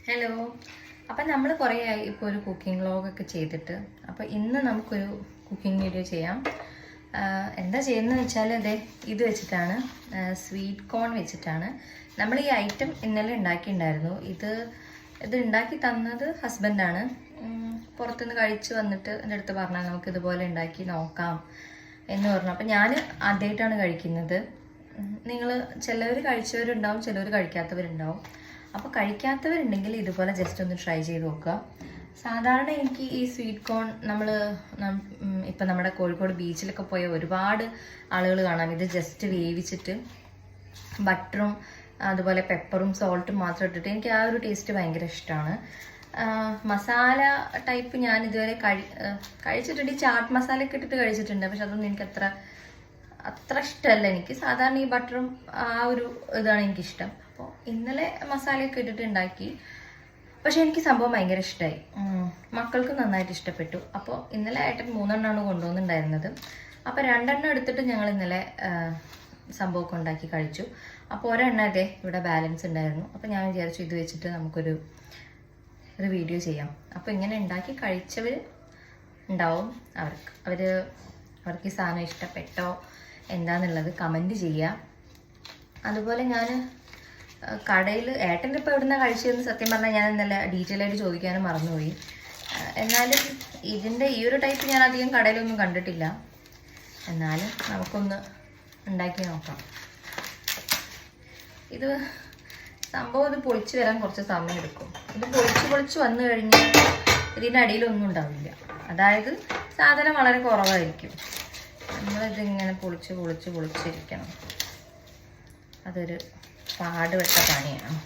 Hello. അപ്പം നമ്മൾ കുറേ ആയി ഇപ്പോൾ ഒരു കുക്കിംഗ് വ്ളോഗൊക്കെ ചെയ്തിട്ട്. അപ്പോൾ ഇന്ന് നമുക്കൊരു കുക്കിംഗ് വീഡിയോ ചെയ്യാം. എന്താ ചെയ്യുന്നതെന്ന് വെച്ചാൽ ഇത് വെച്ചിട്ടാണ്, സ്വീറ്റ് കോൺ വെച്ചിട്ടാണ്. നമ്മൾ ഈ ഐറ്റം ഇന്നലെ ഉണ്ടാക്കിയിട്ടുണ്ടായിരുന്നു. ഇത് ഉണ്ടാക്കി തന്നത് ഹസ്ബൻഡാണ്. പുറത്തുനിന്ന് കഴിച്ച് വന്നിട്ട് എൻ്റെ അടുത്ത് പറഞ്ഞാൽ നമുക്ക് ഇതുപോലെ ഉണ്ടാക്കി നോക്കാം എന്ന് പറഞ്ഞു. അപ്പം ഞാൻ ആദ്യമായിട്ടാണ് കഴിക്കുന്നത്. നിങ്ങൾ ചിലവർ കഴിച്ചവരുണ്ടാവും, ചിലവർ കഴിക്കാത്തവരുണ്ടാവും. അപ്പോൾ കഴിക്കാത്തവരുണ്ടെങ്കിൽ ഇതുപോലെ ജസ്റ്റ് ഒന്ന് ട്രൈ ചെയ്ത് നോക്കുക. സാധാരണ എനിക്ക് ഈ സ്വീറ്റ് കോൺ ഇപ്പം നമ്മുടെ കോഴിക്കോട് ബീച്ചിലൊക്കെ പോയ ഒരുപാട് ആളുകൾ കാണാം. ഇത് ജസ്റ്റ് വേവിച്ചിട്ട് ബട്ടറും അതുപോലെ പെപ്പറും സോൾട്ടും മാത്രം ഇട്ടിട്ട്, എനിക്ക് ആ ഒരു ടേസ്റ്റ് ഭയങ്കര ഇഷ്ടമാണ്. മസാല ടൈപ്പ് ഞാൻ ഇതുവരെ കഴിച്ചിട്ടുണ്ട്. ഈ ചാട്ട് മസാലയൊക്കെ ഇട്ടിട്ട് കഴിച്ചിട്ടുണ്ട്. പക്ഷെ അതൊന്നും എനിക്ക് അത്ര ഇഷ്ടമല്ല. എനിക്ക് സാധാരണ ഈ ബട്ടറും ആ ഒരു ഇതാണ് എനിക്കിഷ്ടം. അപ്പോൾ ഇന്നലെ മസാലയൊക്കെ ഇട്ടിട്ട് ഉണ്ടാക്കി. പക്ഷെ എനിക്ക് സംഭവം ഭയങ്കര ഇഷ്ടമായി, മക്കൾക്ക് നന്നായിട്ട് ഇഷ്ടപ്പെട്ടു. അപ്പോൾ ഇന്നലെ ഏട്ടൻ 3 എണ്ണമാണ് കൊണ്ടുവന്നിട്ടുണ്ടായിരുന്നത്. അപ്പോൾ 2 എണ്ണം എടുത്തിട്ട് ഞങ്ങൾ ഇന്നലെ സംഭവമൊക്കെ ഉണ്ടാക്കി കഴിച്ചു. അപ്പോൾ ഒരെണ്ണം ഇവിടെ ബാലൻസ് ഉണ്ടായിരുന്നു. അപ്പോൾ ഞാൻ വിചാരിച്ചു ഇത് വെച്ചിട്ട് നമുക്കൊരു വീഡിയോ ചെയ്യാം. അപ്പോൾ ഇങ്ങനെ ഉണ്ടാക്കി കഴിച്ചവർ ഉണ്ടാവും, അവർക്ക് ഈ സാധനം ഇഷ്ടപ്പെട്ടോ എന്താണെന്നുള്ളത് കമൻറ്റ് ചെയ്യുക. അതുപോലെ ഞാൻ കടയിൽ ഏട്ടൻ്റെ ഇപ്പോൾ എവിടുന്ന കഴിച്ചതെന്ന് സത്യം പറഞ്ഞാൽ ഞാൻ ഇന്നലെ ഡീറ്റെയിൽ ആയിട്ട് ചോദിക്കാനും മറന്നുപോയി. എന്നാലും ഇതിൻ്റെ ഈ ഒരു ടൈപ്പ് ഞാൻ അധികം കടയിലൊന്നും കണ്ടിട്ടില്ല. എന്നാലും നമുക്കൊന്ന് ഉണ്ടാക്കി നോക്കാം. ഇത് സംഭവം ഇത് പൊളിച്ച് വരാൻ കുറച്ച് സമയം എടുക്കും. ഇത് പൊളിച്ച് വന്നു കഴിഞ്ഞാൽ ഇതിൻ്റെ അടിയിലൊന്നും ഉണ്ടാവില്ല. അതായത് സാധനം വളരെ കുറവായിരിക്കും. നമ്മളിതിങ്ങനെ പൊളിച്ചിരിക്കണം. അതൊരു പാടുപെട്ട പണിയാണ്.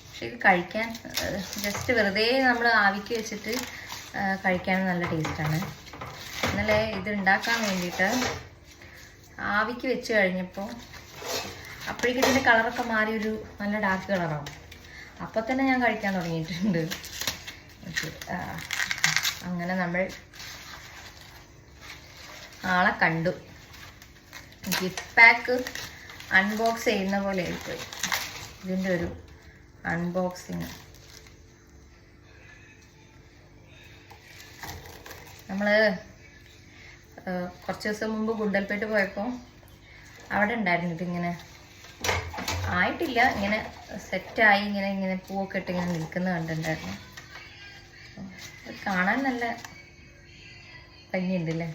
പക്ഷെ ഇത് കഴിക്കാൻ ജസ്റ്റ് വെറുതെ നമ്മൾ ആവിക്ക് വെച്ചിട്ട് കഴിക്കാൻ നല്ല ടേസ്റ്റാണ്. ഇന്നലെ ഇത് ഉണ്ടാക്കാൻ വേണ്ടിയിട്ട് ആവിക്ക് വെച്ച് കഴിഞ്ഞപ്പോൾ അപ്പോഴേക്കും ഇതിൻ്റെ കളറൊക്കെ മാറി ഒരു നല്ല ഡാർക്ക് കളറാവും. അപ്പോൾ തന്നെ ഞാൻ കഴിക്കാൻ തുടങ്ങിയിട്ടുണ്ട്. അങ്ങനെ നമ്മൾ ആളെ കണ്ടു. ഗിഫ്റ്റ് പാക്ക് അൺബോക്സ് ചെയ്യുന്ന പോലെ ആയിപ്പോയി ഇതിൻ്റെ ഒരു അൺബോക്സിങ്. നമ്മൾ കുറച്ച് ദിവസം മുമ്പ് ഗുണ്ടൽപേട്ട് പോയപ്പോൾ അവിടെ ഉണ്ടായിരുന്നു. ഇതിങ്ങനെ ആയിട്ടില്ല, ഇങ്ങനെ സെറ്റായി ഇങ്ങനെ പൂവൊക്കെ ഇട്ട് ഇങ്ങനെ നിൽക്കുന്നത് കണ്ടിട്ടുണ്ടായിരുന്നു. അത് കാണാൻ നല്ല ഭംഗിയുണ്ടല്ലേ.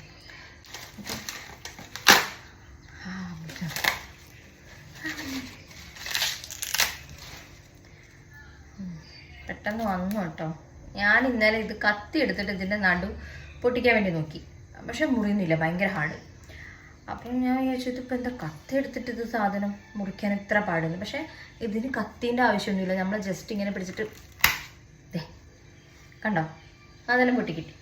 പെട്ടെന്ന് വന്നു കേട്ടോ. ഞാൻ ഇന്നലെ ഇത് കത്തി എടുത്തിട്ട് ഇതിൻ്റെ നടു പൊട്ടിക്കാൻ വേണ്ടി നോക്കി. പക്ഷെ മുറിയുന്നില്ല, ഭയങ്കര ഹാർഡ്. അപ്പം ഞാൻ വിചാരിച്ചു ഇതിപ്പോൾ എന്താ കത്തി എടുത്തിട്ട് ഇത് സാധനം മുറിക്കാൻ ഇത്ര പാടുന്നു. പക്ഷെ ഇതിന് കത്തീൻ്റെ ആവശ്യമൊന്നുമില്ല. നമ്മൾ ജസ്റ്റ് ഇങ്ങനെ പിടിച്ചിട്ട് കണ്ടോ അതെല്ലാം പൊട്ടിക്കിട്ടി.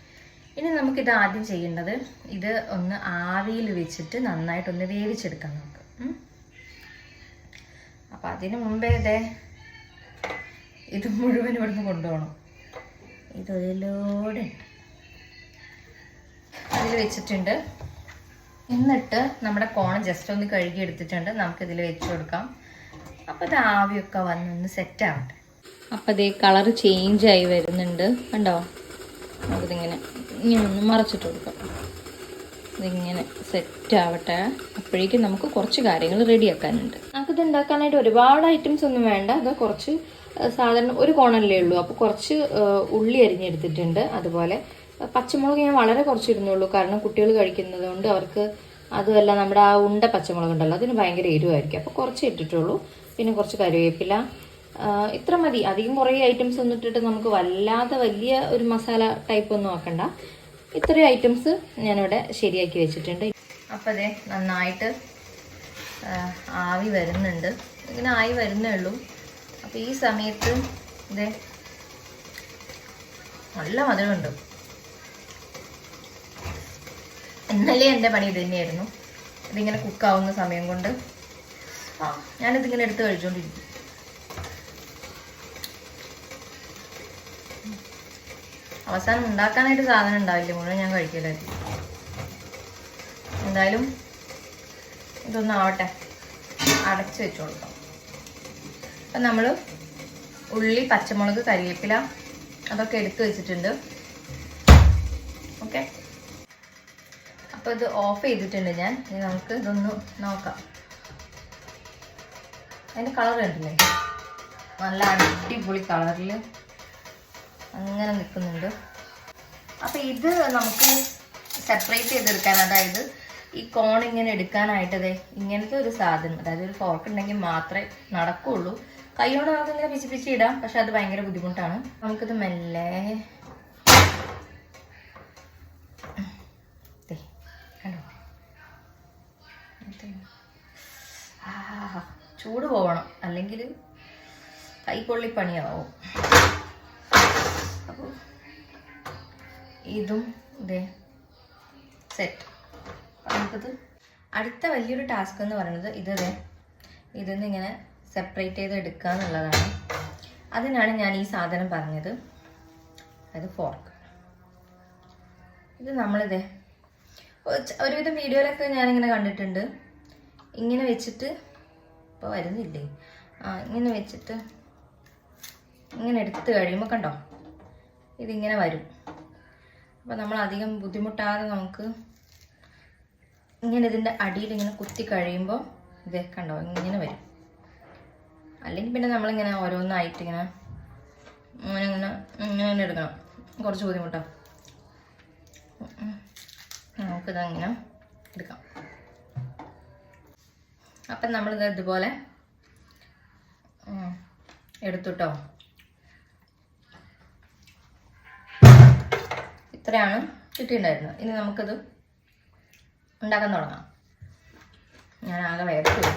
ഇനി നമുക്കിത് ആദ്യം ചെയ്യേണ്ടത് ഇത് ഒന്ന് ആവിയിൽ വെച്ചിട്ട് നന്നായിട്ടൊന്ന് വേവിച്ചെടുക്കാം നമുക്ക്. അപ്പം അതിന് മുമ്പേ ഇത് മുഴുവൻ ഇവിടുന്ന് കൊണ്ടുപോകണം. ഇതൊരിലോടെ അതിൽ വെച്ചിട്ടുണ്ട്. എന്നിട്ട് നമ്മുടെ കോൺ ജസ്റ്റ് ഒന്ന് കഴുകി എടുത്തിട്ടുണ്ട്. നമുക്കിതിൽ വെച്ച് കൊടുക്കാം. അപ്പോൾ ഇത് ആവിയൊക്കെ വന്നൊന്ന് സെറ്റാവട്ടെ. അപ്പം അതേ കളർ ചേഞ്ചായി വരുന്നുണ്ട്, കണ്ടോ. നമുക്കിതിങ്ങനെ ഒന്ന് മറച്ചിട്ട് കൊടുക്കാം. ഇതിങ്ങനെ സെറ്റാവട്ടെ. അപ്പോഴേക്കും നമുക്ക് കുറച്ച് കാര്യങ്ങൾ റെഡിയാക്കാനുണ്ട്. നമുക്കിത് ഉണ്ടാക്കാനായിട്ട് ഒരുപാട് ഐറ്റംസ് ഒന്നും വേണ്ട. അത് കുറച്ച് സാധാരണ ഒരു കോണല്ലേ ഉള്ളൂ. അപ്പോൾ കുറച്ച് ഉള്ളി അരിഞ്ഞെടുത്തിട്ടുണ്ട്. അതുപോലെ പച്ചമുളക് ഞാൻ വളരെ കുറച്ച് ഇടുന്നുള്ളൂ. കാരണം കുട്ടികൾ കഴിക്കുന്നത് കൊണ്ട് അവർക്ക് അതുമല്ല നമ്മുടെ ആ ഉണ്ട പച്ചമുളക് ഉണ്ടല്ലോ, അതിന് ഭയങ്കര എരിവായിരിക്കും. അപ്പോൾ കുറച്ച് ഇട്ടിട്ടുള്ളൂ. പിന്നെ കുറച്ച് കറിവേപ്പില, ഇത്ര മതി. അധികം കുറേ ഐറ്റംസ് ഒന്നും ഇട്ടിട്ട് നമുക്ക് വല്ലാതെ വലിയ ഒരു മസാല ടൈപ്പ് ഒന്നും ആക്കണ്ട. ഇത്രയും ഐറ്റംസ് ഞാനിവിടെ ശരിയാക്കി വെച്ചിട്ടുണ്ട്. അപ്പോൾ അതേ നന്നായിട്ട് ആവി വരുന്നുണ്ട്. ഇങ്ങനെ ആയി വരുന്നേ ഉള്ളൂ. അപ്പോൾ ഈ സമയത്ത് നല്ല മധുരമുണ്ട്. ഇന്നലെ എൻ്റെ പണി ഇത് തന്നെയായിരുന്നു. ഇതിങ്ങനെ കുക്കാവുന്ന സമയം കൊണ്ട് ഞാനിതിങ്ങനെ എടുത്ത് കഴിച്ചുകൊണ്ടിരിക്കും. അവസാനം ഉണ്ടാക്കാനായിട്ട് സാധനം ഉണ്ടാവില്ല, മുഴുവൻ ഞാൻ കഴിക്കില്ലായിരിക്കും. എന്തായാലും ഇതൊന്നാവട്ടെ, അടച്ചു വെച്ചു കൊടുക്കാം. അപ്പം നമ്മൾ ഉള്ളി, പച്ചമുളക്, കരിവേപ്പില അതൊക്കെ എടുത്തു വെച്ചിട്ടുണ്ട്. ഓക്കെ, അപ്പോൾ ഇത് ഓഫ് ചെയ്തിട്ടുണ്ട് ഞാൻ. ഇനി നമുക്ക് ഇതൊന്ന് നോക്കാം. അതിൻ്റെ കളർ കണ്ടില്ലേ, നല്ല അടിപൊളി കളറിൽ അങ്ങനെ നിൽക്കുന്നുണ്ട്. അപ്പോൾ ഇത് നമുക്ക് സെപ്പറേറ്റ് ചെയ്തെടുക്കാൻ, അതായത് ഈ കോൺ ഇങ്ങനെ എടുക്കാനായിട്ട് ഇങ്ങനത്തെ ഒരു സാധനം, അതായത് ഒരു ഫോർക്ക് ഉണ്ടെങ്കിൽ മാത്രമേ നടക്കുകയുള്ളൂ. കൈകൊണ്ട് നമുക്ക് ഇങ്ങനെ പിച്ചി പിച്ചി ഇടാം, പക്ഷെ അത് ഭയങ്കര ബുദ്ധിമുട്ടാണ്. നമുക്കിത് മെല്ലെ കണ്ടോ, ചൂട് പോവണം, അല്ലെങ്കിൽ കൈക്കൊള്ളി പണിയാവും. അപ്പോൾ ഇതും സെറ്റ്. നമുക്കത് അടുത്ത വലിയൊരു ടാസ്ക് എന്ന് പറയുന്നത് ഇതിന്ന് ഇങ്ങനെ സെപ്പറേറ്റ് ചെയ്ത് എടുക്കുക എന്നുള്ളതാണ്. അതിനാണ് ഞാൻ ഈ സാധനം പറഞ്ഞത്, അതായത് ഫോർക്ക്. ഇത് ഒരുവിധം വീഡിയോയിലൊക്കെ ഞാനിങ്ങനെ കണ്ടിട്ടുണ്ട്. ഇങ്ങനെ വെച്ചിട്ട്, ഇപ്പോൾ വരുന്നില്ലേ, ഇങ്ങനെ വെച്ചിട്ട് ഇങ്ങനെ എടുത്ത് കഴിയുമ്പോൾ കണ്ടോ ഇതിങ്ങനെ വരും. അപ്പോൾ നമ്മൾ അധികം ബുദ്ധിമുട്ടാതെ നമുക്ക് ഇങ്ങനെ ഇതിൻ്റെ അടിയിൽ ഇങ്ങനെ കുത്തി കഴിയുമ്പോൾ കണ്ടോ ഇങ്ങനെ വരും. അല്ലെങ്കിൽ പിന്നെ നമ്മളിങ്ങനെ ഓരോന്നായിട്ട് ഇങ്ങനെ ഇങ്ങനെ എടുക്കണം, കുറച്ച് ബുദ്ധിമുട്ടാണ്. നമുക്കിതങ്ങനെ എടുക്കാം. അപ്പം നമ്മളിത് ഇതുപോലെ എടുത്തുട്ടോ. ഇത്രയാണ് കിട്ടിയിട്ടുണ്ടായിരുന്നത്. ഇനി നമുക്കത് ഉണ്ടാക്കാൻ തുടങ്ങാം. ഞാൻ ആകെ വേഗം.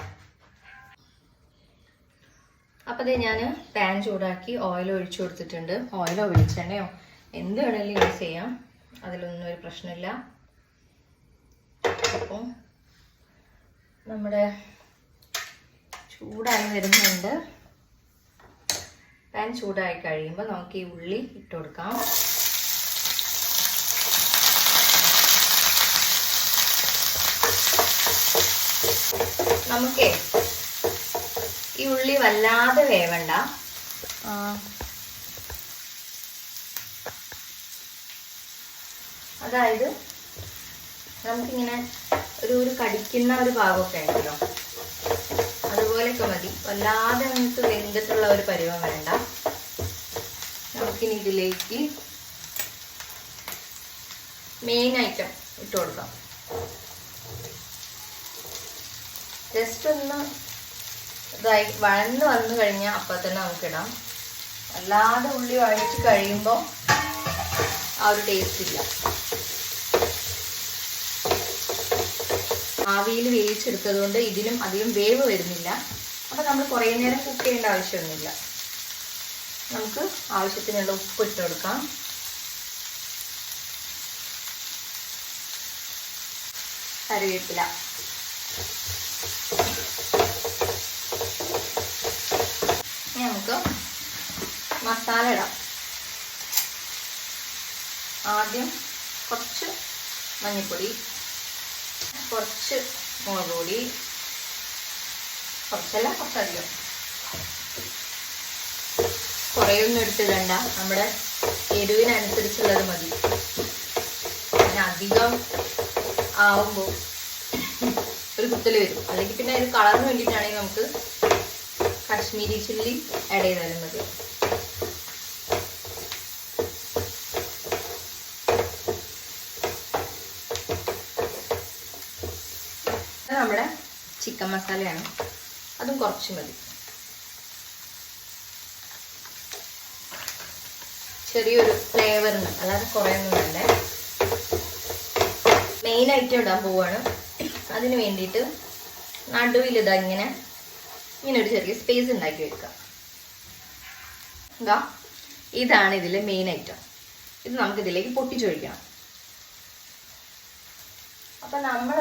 അപ്പോൾ ഞാൻ പാൻ ചൂടാക്കി ഓയിൽ ഒഴിച്ചു കൊടുത്തിട്ടുണ്ട്. ഓയിലോ വെളിച്ചെണ്ണയോ എന്ത് വേണമെങ്കിലും യൂസ് ചെയ്യാം, അതിലൊന്നും ഒരു പ്രശ്നമില്ല. അപ്പോൾ നമ്മുടെ ചൂടായി വരുന്നുണ്ട്. പാൻ ചൂടായി കഴിയുമ്പോൾ നമുക്ക് ഈ ഉള്ളി ഇട്ട് കൊടുക്കാം. നമുക്കേ ഈ ഉള്ളി വല്ലാതെ വേവണ്ട. അതായത് നമുക്കിങ്ങനെ ഒരു കടിക്കുന്ന ഒരു ഭാഗമൊക്കെ ഉണ്ടല്ലോ, അതുപോലെയൊക്കെ മതി. വല്ലാതെ നമുക്ക് വെന്തിട്ടുള്ള ഒരു പരുവം വേണ്ട. നമുക്കിനി ഇതിലേക്ക് മെയിൻ ഐറ്റം ഇട്ട് കൊടുക്കാം. ജസ്റ്റ് ഒന്ന് ഇതായി വഴന്ന് വന്നു കഴിഞ്ഞാൽ അപ്പം തന്നെ നമുക്കിടാം. അല്ലാതെ ഉള്ളി വഴച്ച് കഴിയുമ്പോൾ ആ ഒരു ടേസ്റ്റ് ഇല്ല. ആവിയിൽ വേവിച്ചെടുത്തത് കൊണ്ട് ഇതിനും അധികം വേവ് വരുന്നില്ല. അപ്പം നമ്മൾ കുറേ നേരം കുക്ക് ചെയ്യേണ്ട ആവശ്യമൊന്നുമില്ല. നമുക്ക് ആവശ്യത്തിനുള്ള ഉപ്പ് ഇട്ട് കൊടുക്കാം. കറിവേപ്പില, നമുക്ക് മസാല ഇടാം. ആദ്യം കുറച്ച് മഞ്ഞൾപ്പൊടി, കുറച്ച് മുളക് പൊടി, കുറച്ചധികം, കുറേയൊന്നും എടുത്തിടണ്ട, നമ്മുടെ എരിവിനനുസരിച്ചുള്ളത് മതി. പിന്നെ അധികം ആവുമ്പോൾ ഒരു കുത്തൽ വരും. അല്ലെങ്കിൽ പിന്നെ ഇത് കളറിന് വേണ്ടിയിട്ടാണെങ്കിൽ നമുക്ക് കാശ്മീരി ചില്ലി ആഡ് ചെയ്താലും മതി. നമ്മുടെ ചിക്കൻ മസാലയാണ്, അതും കുറച്ച് മതി. ചെറിയൊരു ഫ്ലേവറിന്, അല്ലാതെ കുറേയൊന്നും വേണ്ടേ. മെയിൻ ഐറ്റം ഇടാൻ പോവാണ്. അതിന് വേണ്ടിയിട്ട് നടുവിൽ ഇങ്ങനെ ഒരു ചെറിയ സ്പേസ് ഉണ്ടാക്കി വെക്കുക. ഇതാണ് ഇതിലെ മെയിൻ ഐറ്റം. ഇത് നമുക്ക് ഇതിലേക്ക് പൊട്ടിച്ചൊഴിക്കണം. അപ്പം നമ്മൾ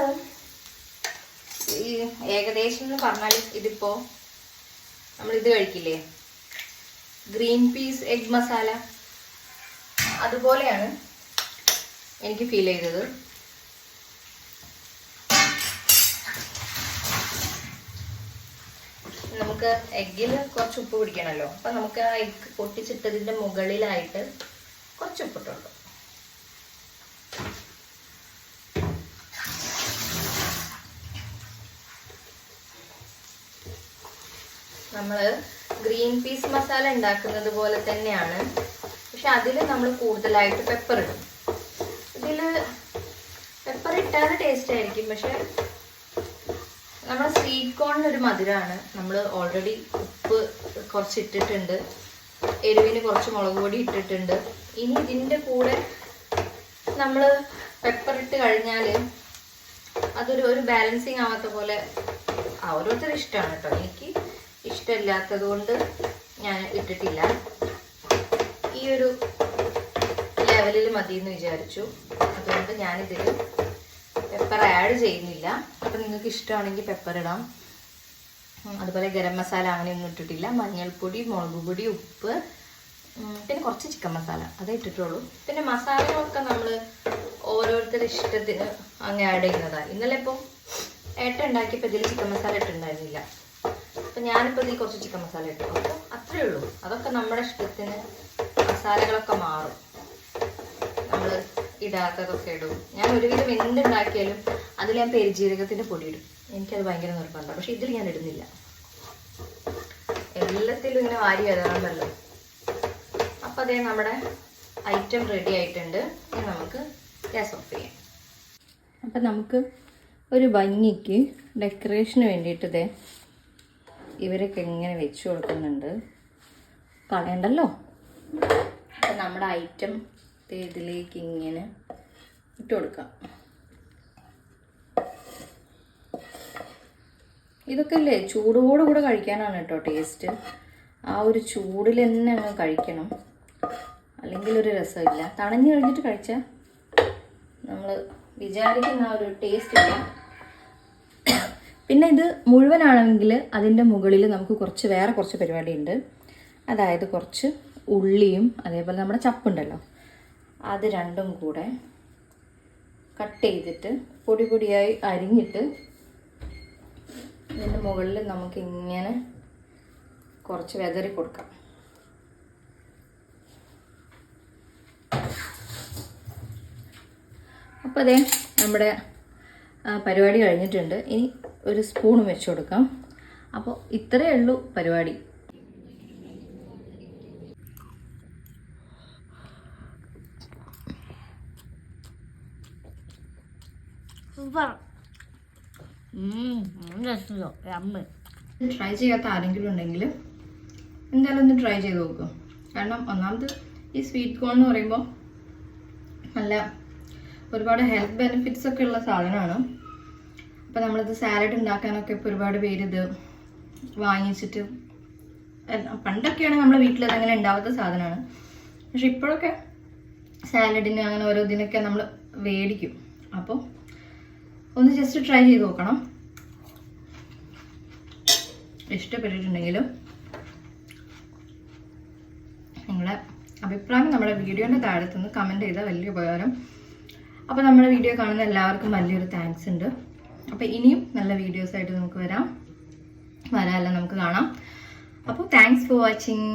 ഈ ഏകദേശം എന്ന് പറഞ്ഞാൽ ഇതിപ്പോൾ നമ്മളിത് കഴിക്കില്ലേ, ഗ്രീൻ പീസ് എഗ് മസാല, അതുപോലെയാണ് എനിക്ക് ഫീൽ ചെയ്തത്. നമുക്ക് എഗ്ഗിൽ കുറച്ച് ഉപ്പ് പിടിക്കണമല്ലോ. അപ്പം നമുക്ക് ആ എഗ്ഗ് പൊട്ടിച്ചിട്ടതിൻ്റെ മുകളിലായിട്ട് കുറച്ച് ഉപ്പിട്ടുള്ളൂ. നമ്മൾ ഗ്രീൻ പീസ് മസാല ഉണ്ടാക്കുന്നത് പോലെ തന്നെയാണ്, പക്ഷെ അതിൽ നമ്മൾ കൂടുതലായിട്ട് പെപ്പർ ഇടും. ഇതിൽ പെപ്പർ ഇട്ടാൽ ടേസ്റ്റ് ആയിരിക്കും, പക്ഷെ നമ്മുടെ സ്വീറ്റ് കോണിനൊരു മധുരമാണ്. നമ്മൾ ഓൾറെഡി ഉപ്പ് കുറച്ച് ഇട്ടിട്ടുണ്ട്, എരിവിന് കുറച്ച് മുളക് പൊടി ഇട്ടിട്ടുണ്ട്. ഇനി ഇതിൻ്റെ കൂടെ നമ്മൾ പെപ്പർ ഇട്ട് കഴിഞ്ഞാൽ അതൊരു ബാലൻസിങ് ആവാത്ത പോലെ ഓരോരുത്തരും ഇഷ്ടമാണ് കേട്ടോ. എനിക്ക് ഇഷ്ടമില്ലാത്തത് കൊണ്ട് ഞാൻ ഇട്ടിട്ടില്ല. ഈ ഒരു ലെവലിൽ മതി എന്ന് വിചാരിച്ചു, അതുകൊണ്ട് ഞാനിതിൽ പെപ്പർ ആഡ് ചെയ്യുന്നില്ല. അപ്പം നിങ്ങൾക്ക് ഇഷ്ടമാണെങ്കിൽ പെപ്പർ ഇടാം. അതുപോലെ ഗരം മസാല അങ്ങനെയൊന്നും ഇട്ടിട്ടില്ല. മഞ്ഞൾപ്പൊടി, മുളക് പൊടി, ഉപ്പ്, പിന്നെ കുറച്ച് ചിക്കൻ മസാല അതേ ഇട്ടിട്ടുള്ളൂ. പിന്നെ മസാലകളൊക്കെ നമ്മൾ ഓരോരുത്തരുടെ ഇഷ്ടത്തിന് അങ്ങ് ആഡ് ചെയ്യുന്നതാണ്. ഇന്നലെ ഇപ്പം ഏട്ടൻ ഉണ്ടാക്കിയപ്പോൾ ഇതിൽ ചിക്കൻ മസാല ഇട്ടുണ്ടായിരുന്നില്ല, അപ്പം ഞാനിപ്പോൾ ഇതിൽ കുറച്ച് ചിക്കൻ മസാല ഇട്ടു. അപ്പോൾ അത്രയേ ഉള്ളൂ. അതൊക്കെ നമ്മുടെ ഇഷ്ടത്തിന് മസാലകളൊക്കെ മാറും. നമ്മൾ ഇടാത്തതൊക്കെ ഇടും. ഞാൻ ഒരുവിധം എന്തുണ്ടാക്കിയാലും അതിൽ ഞാൻ പെരുജീരകത്തിൻ്റെ പൊടി ഇടും. എനിക്കത് ഭയങ്കര നിർബന്ധമാണ്. പക്ഷെ ഇതിൽ ഞാൻ ഇടുന്നില്ല. എല്ലാത്തിലും ഇങ്ങനെ വാരി വരാറുണ്ടല്ലോ. അപ്പം അതേ നമ്മുടെ ഐറ്റം റെഡി ആയിട്ടുണ്ട്. ഇനി നമുക്ക് ഗ്യാസ് ഓഫ് ചെയ്യാം. അപ്പം നമുക്ക് ഒരു ഭംഗിക്ക് ഡെക്കറേഷന് വേണ്ടിയിട്ട് ഇവരൊക്കെ ഇങ്ങനെ വെച്ച് കൊടുക്കുന്നുണ്ട്. കളയണ്ടല്ലോ. അപ്പം നമ്മുടെ ഐറ്റം ഇതിലേക്ക് ഇങ്ങനെ ഇട്ട് കൊടുക്കാം. ഇതൊക്കെ അല്ലേ ചൂടോടുകൂടെ കഴിക്കാനാണ് കേട്ടോ ടേസ്റ്റ്. ആ ഒരു ചൂടിൽ തന്നെ അങ്ങ് കഴിക്കണം, അല്ലെങ്കിൽ ഒരു രസമില്ല. തണഞ്ഞു കഴിഞ്ഞിട്ട് കഴിച്ചാൽ നമ്മൾ വിചാരിക്കുന്ന ആ ഒരു ടേസ്റ്റ് ഇല്ല. പിന്നെ ഇത് മുഴുവനാണെങ്കിൽ അതിൻ്റെ മുകളിൽ നമുക്ക് വേറെ കുറച്ച് പരിപാടിയുണ്ട്. അതായത് കുറച്ച് ഉള്ളിയും അതേപോലെ നമ്മുടെ ചപ്പുണ്ടല്ലോ, അത് രണ്ടും കൂടെ കട്ട് ചെയ്തിട്ട് പൊടി പൊടിയായി അരിഞ്ഞിട്ട് ഇതിൻ്റെ മുകളിൽ നമുക്കിങ്ങനെ കുറച്ച് വെതറി കൊടുക്കാം. അപ്പോൾ അതേ നമ്മുടെ പരിപാടി കഴിഞ്ഞിട്ടുണ്ട്. ഇനി ഒരു സ്പൂൺ വെച്ച് കൊടുക്കാം. അപ്പോൾ ഇത്രയേ ഉള്ളൂ പരിപാടി. ട്രൈ ചെയ്യാത്ത ആരെങ്കിലും ഉണ്ടെങ്കിൽ എന്തായാലും ഒന്ന് ട്രൈ ചെയ്ത് നോക്കും. കാരണം ഒന്നാമത് ഈ സ്വീറ്റ് കോൺ എന്ന് പറയുമ്പോൾ നല്ല ഒരുപാട് ഹെൽത്ത് ബെനിഫിറ്റ്സ് ഒക്കെ ഉള്ള സാധനമാണ്. അപ്പോൾ നമ്മളിത് സാലഡ് ഉണ്ടാക്കാനൊക്കെ ഇപ്പോൾ ഒരുപാട് പേര് ഇത് വാങ്ങിച്ചിട്ട്, പണ്ടൊക്കെയാണെങ്കിൽ നമ്മുടെ വീട്ടിൽ അതങ്ങനെ ഉണ്ടാവാത്ത സാധനമാണ്. പക്ഷെ ഇപ്പോഴൊക്കെ സാലഡിന് അങ്ങനെ ഓരോ ഇതിനൊക്കെ നമ്മൾ മേടിക്കും. അപ്പോൾ ഒന്ന് ജസ്റ്റ് ട്രൈ ചെയ്ത് നോക്കണം. ഇഷ്ടപ്പെട്ടിട്ടുണ്ടെങ്കിലും നിങ്ങളുടെ അഭിപ്രായം നമ്മുടെ വീഡിയോൻ്റെ താഴത്തുനിന്ന് കമൻറ്റ് ചെയ്താൽ വലിയ ഉപകാരം. അപ്പോൾ നമ്മുടെ വീഡിയോ കാണുന്ന എല്ലാവർക്കും വലിയൊരു താങ്ക്സ് ഉണ്ട്. അപ്പോൾ ഇനിയും നല്ല വീഡിയോസായിട്ട് നമുക്ക് വരാമല്ല നമുക്ക് കാണാം. അപ്പോൾ താങ്ക്സ് ഫോർ വാച്ചിങ്.